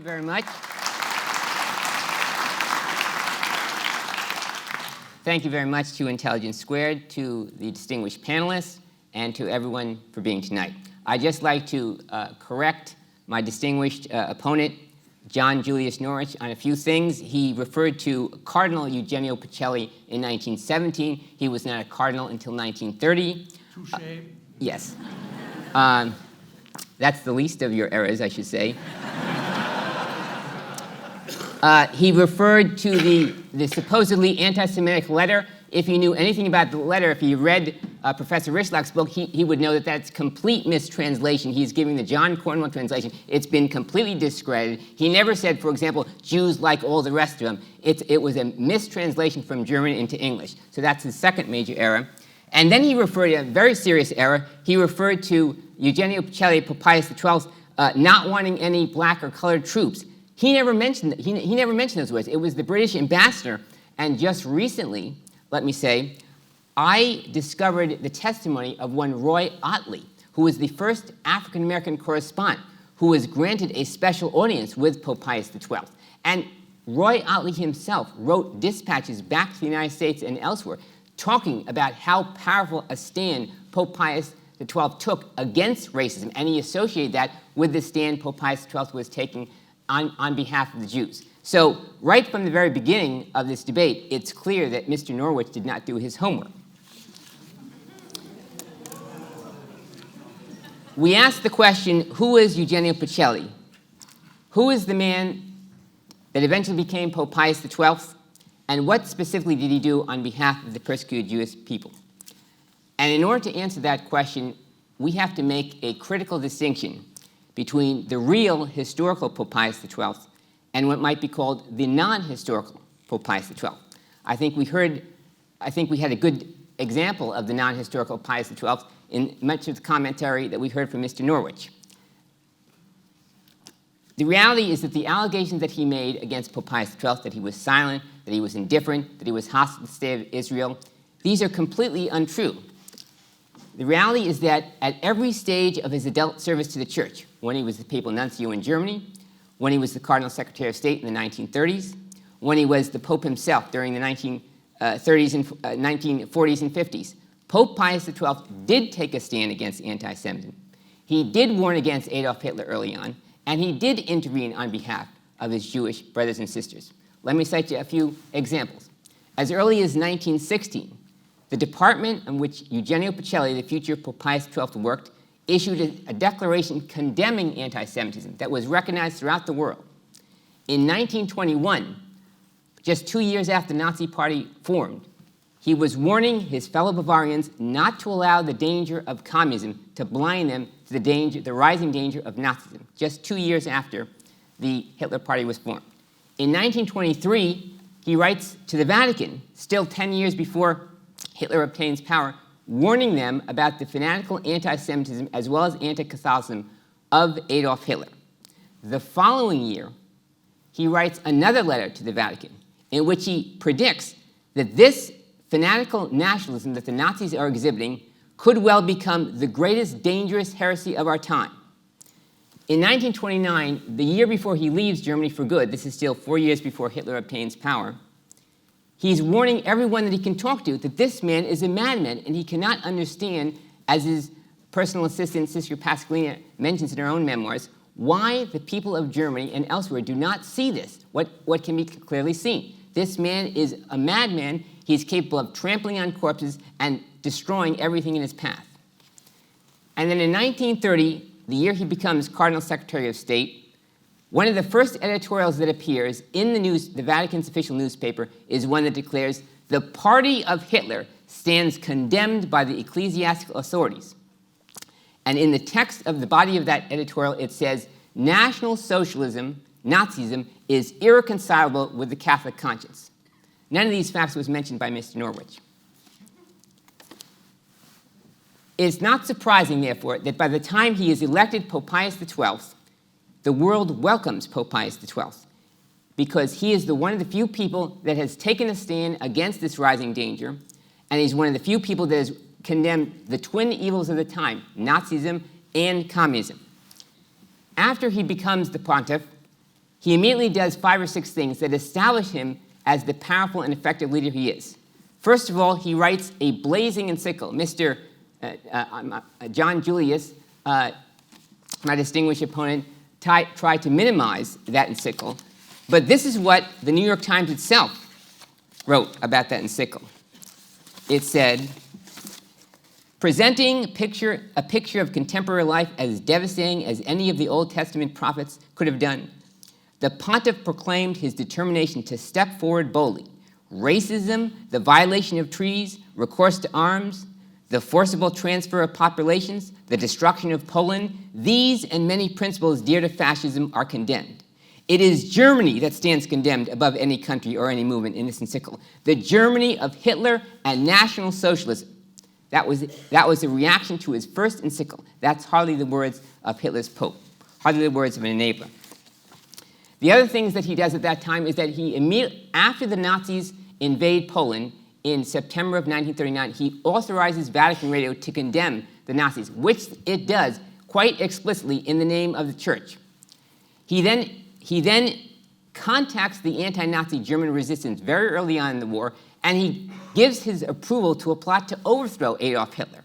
very much. Thank you very much to Intelligence Squared, to the distinguished panelists, and to everyone for being tonight. I'd just like to correct my distinguished opponent, John Julius Norwich, on a few things. He referred to Cardinal Eugenio Pacelli in 1917. He was not a cardinal until 1930. Touché. Yes. That's the least of your errors, I should say. He referred to the supposedly anti-Semitic letter. If he knew anything about the letter, if he read Professor Rishlak's book, he would know that that's complete mistranslation. He's giving the John Cornwell translation. It's been completely discredited. He never said, for example, Jews like all the rest of them. It was a mistranslation from German into English. So that's his second major error. And then he referred to a very serious error. He referred to Eugenio Pacelli, Pope Pius XII, not wanting any black or colored troops. He never mentioned he never mentioned those words. It was the British ambassador. And just recently, let me say, I discovered the testimony of one Roy Ottley, who was the first African-American correspondent who was granted a special audience with Pope Pius XII. And Roy Ottley himself wrote dispatches back to the United States and elsewhere talking about how powerful a stand Pope Pius XII took against racism, and he associated that with the stand Pope Pius XII was taking on behalf of the Jews. So right from the very beginning of this debate, it's clear that Mr. Norwich did not do his homework. We asked the question, who is Eugenio Pacelli? Who is the man that eventually became Pope Pius XII? And what specifically did he do on behalf of the persecuted Jewish people? And in order to answer that question, we have to make a critical distinction between the real historical Pope Pius XII and what might be called the non-historical Pope Pius XII. I think we had a good example of the non-historical Pius XII in much of the commentary that we heard from Mr. Norwich. The reality is that the allegations that he made against Pope Pius XII, that he was silent, that he was indifferent, that he was hostile to the state of Israel, these are completely untrue. The reality is that at every stage of his adult service to the Church, when he was the papal nuncio in Germany, when he was the Cardinal Secretary of State in the 1930s, when he was the Pope himself during the 1940s and 50s, Pope Pius XII did take a stand against anti-Semitism. He did warn against Adolf Hitler early on, and he did intervene on behalf of his Jewish brothers and sisters. Let me cite you a few examples. As early as 1916, the department in which Eugenio Pacelli, the future Pope Pius XII, worked, issued a declaration condemning anti-Semitism that was recognized throughout the world. In 1921, just 2 years after the Nazi Party formed, he was warning his fellow Bavarians not to allow the danger of communism to blind them to the rising danger of Nazism, just 2 years after the Hitler Party was formed. In 1923, he writes to the Vatican, still 10 years before Hitler obtains power, warning them about the fanatical anti-Semitism as well as anti-Catholicism of Adolf Hitler. The following year, he writes another letter to the Vatican in which he predicts that this fanatical nationalism that the Nazis are exhibiting could well become the greatest dangerous heresy of our time. In 1929, the year before he leaves Germany for good, this is still 4 years before Hitler obtains power, he's warning everyone that he can talk to that this man is a madman and he cannot understand, as his personal assistant, Sister Pascalina, mentions in her own memoirs, why the people of Germany and elsewhere do not see this, what can be clearly seen. This man is a madman. He's capable of trampling on corpses and destroying everything in his path. And then in 1930, the year he becomes Cardinal Secretary of State, one of the first editorials that appears in the Vatican's official newspaper is one that declares, "The party of Hitler stands condemned by the ecclesiastical authorities." And in the text of the body of that editorial, it says, "National Socialism, Nazism, is irreconcilable with the Catholic conscience." None of these facts was mentioned by Mr. Norwich. It's not surprising, therefore, that by the time he is elected Pope Pius XII, the world welcomes Pope Pius XII, because he is one of the few people that has taken a stand against this rising danger, and he's one of the few people that has condemned the twin evils of the time, Nazism and communism. After he becomes the pontiff, he immediately does 5 or 6 things that establish him as the powerful and effective leader he is. First of all, he writes a blazing encyclical. Mr. John Julius, my distinguished opponent, tried to minimize that encyclical. But this is what the New York Times itself wrote about that encyclical. It said, presenting a picture of contemporary life as devastating as any of the Old Testament prophets could have done, the pontiff proclaimed his determination to step forward boldly. Racism, the violation of treaties, recourse to arms, the forcible transfer of populations, the destruction of Poland, these and many principles dear to fascism are condemned. It is Germany that stands condemned above any country or any movement in this encyclical. The Germany of Hitler and National Socialism. That was a reaction to his first encyclical. That's hardly the words of Hitler's Pope, hardly the words of an enabler. The other things that he does at that time is that he immediately, after the Nazis invade Poland in September of 1939, he authorizes Vatican Radio to condemn the Nazis, which it does quite explicitly in the name of the church. He then contacts the anti-Nazi German resistance very early on in the war, and he gives his approval to a plot to overthrow Adolf Hitler.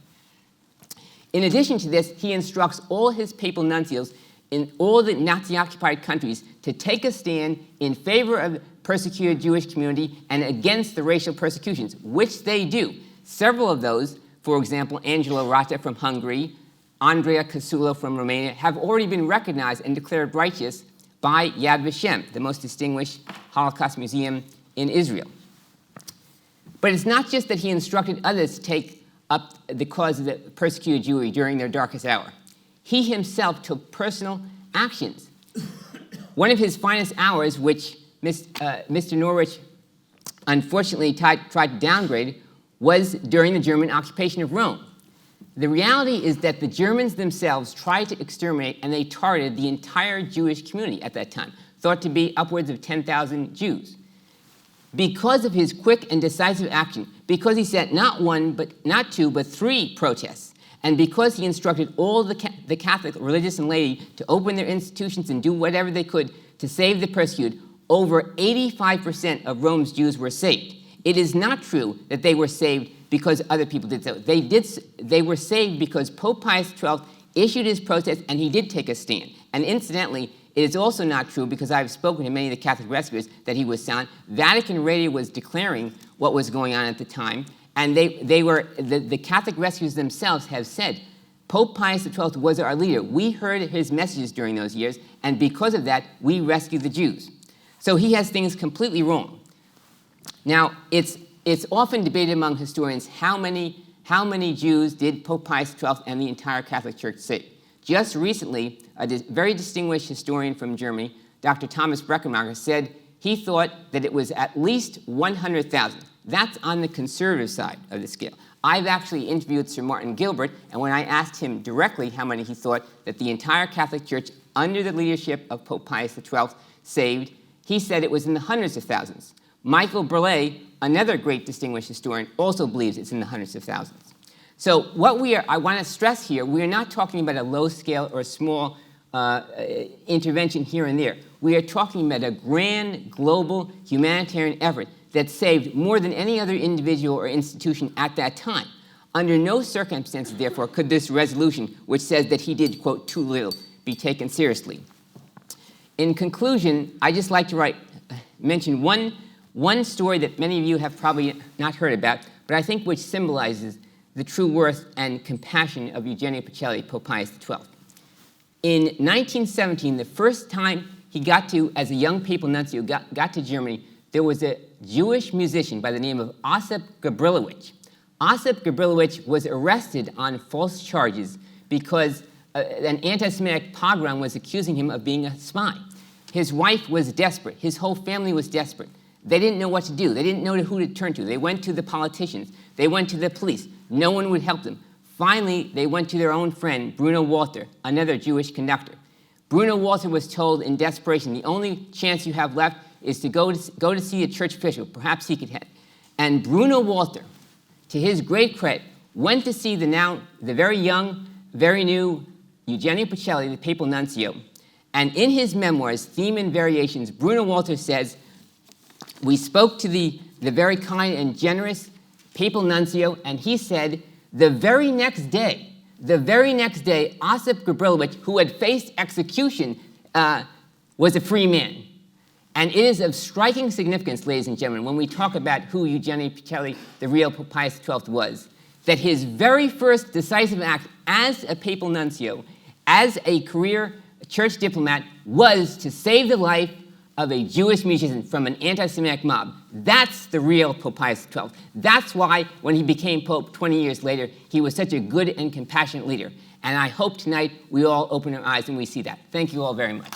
In addition to this, he instructs all his papal nuncios in all the Nazi-occupied countries to take a stand in favor of the persecuted Jewish community and against the racial persecutions, which they do. Several of those, for example, Angelo Rata from Hungary, Andrea Casulo from Romania, have already been recognized and declared righteous by Yad Vashem, the most distinguished Holocaust museum in Israel. But it's not just that he instructed others to take up the cause of the persecuted Jewry during their darkest hour. He himself took personal actions. One of his finest hours, which Mr. Norwich unfortunately tried to downgrade, was during the German occupation of Rome. The reality is that the Germans themselves tried to exterminate, and they targeted the entire Jewish community at that time, thought to be upwards of 10,000 Jews. Because of his quick and decisive action, because he sent not 1, not 2, but 3 protests, and because he instructed all the Catholic religious and laity to open their institutions and do whatever they could to save the persecuted, over 85% of Rome's Jews were saved. It is not true that they were saved because other people did so. They were saved because Pope Pius XII issued his protest, and he did take a stand. And incidentally, it is also not true, because I've spoken to many of the Catholic rescuers, that he was silent. Vatican Radio was declaring what was going on at the time, and the Catholic rescuers themselves have said, Pope Pius XII was our leader. We heard his messages during those years, and because of that, we rescued the Jews. So he has things completely wrong. Now, it's often debated among historians how many Jews did Pope Pius XII and the entire Catholic Church save. Just recently, a very distinguished historian from Germany, Dr. Thomas Breckenmacher, said he thought that it was at least 100,000. That's on the conservative side of the scale. I've actually interviewed Sir Martin Gilbert, and when I asked him directly how many he thought that the entire Catholic Church, under the leadership of Pope Pius XII, saved, he said it was in the hundreds of thousands. Michael Burleigh, another great distinguished historian, also believes it's in the hundreds of thousands. So what I want to stress here, we are not talking about a low-scale or small intervention here and there. We are talking about a grand, global humanitarian effort that saved more than any other individual or institution at that time. Under no circumstances, therefore, could this resolution, which says that he did, quote, too little, be taken seriously. In conclusion, I'd just like to mention one story that many of you have probably not heard about, but I think which symbolizes the true worth and compassion of Eugenio Pacelli, Pope Pius XII. In 1917, the first time he got to, as a young papal nuncio, got to Germany, there was a Jewish musician by the name of Osip Gabrilowitsch. Osip Gabrilowitsch was arrested on false charges because an anti-Semitic pogrom was accusing him of being a spy. His wife was desperate. His whole family was desperate. They didn't know what to do. They didn't know who to turn to. They went to the politicians. They went to the police. No one would help them. Finally, they went to their own friend, Bruno Walter, another Jewish conductor. Bruno Walter was told in desperation, the only chance you have left is to go to see a church official. Perhaps he could help. And Bruno Walter, to his great credit, went to see the very young, very new Eugenio Pacelli, the papal nuncio, And in his memoirs, Theme and Variations, Bruno Walter says, we spoke to the very kind and generous papal nuncio, and he said, the very next day, Osip Gabrilowitsch, who had faced execution, was a free man. And it is of striking significance, ladies and gentlemen, when we talk about who Eugenio Pacelli, the real Pope Pius XII, was, that his very first decisive act as a papal nuncio, as a career church diplomat, was to save the life of a Jewish musician from an anti-Semitic mob. That's the real Pope Pius XII. That's why, when he became Pope 20 years later, he was such a good and compassionate leader. And I hope tonight we all open our eyes and we see that. Thank you all very much.